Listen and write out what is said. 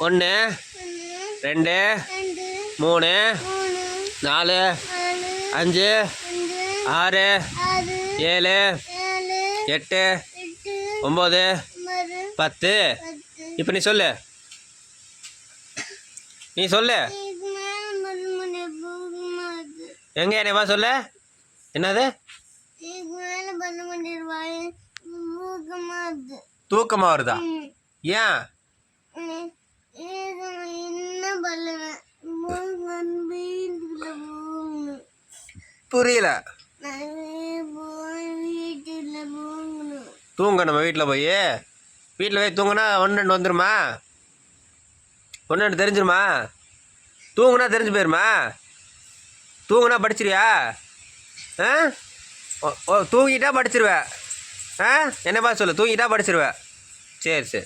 1 2 3 4 5 6 7 8 9 10. இப்போ நீ சொல்லு எங்க என்னவா சொல்லு என்னது தூக்கமா வருதா ஏன் புரியல தூங்க நம்ம வீட்டில் போய் தூங்கினா 1 2 வந்துருமா 1 2 தெரிஞ்சிருமா தூங்குனா தெரிஞ்சு போயிருமா தூங்குனா படிச்சிருவியா ஓ தூங்கிட்டா படிச்சிருவேன் என்னப்பா சொல்லு தூங்கிட்டா படிச்சிருவேன் சரி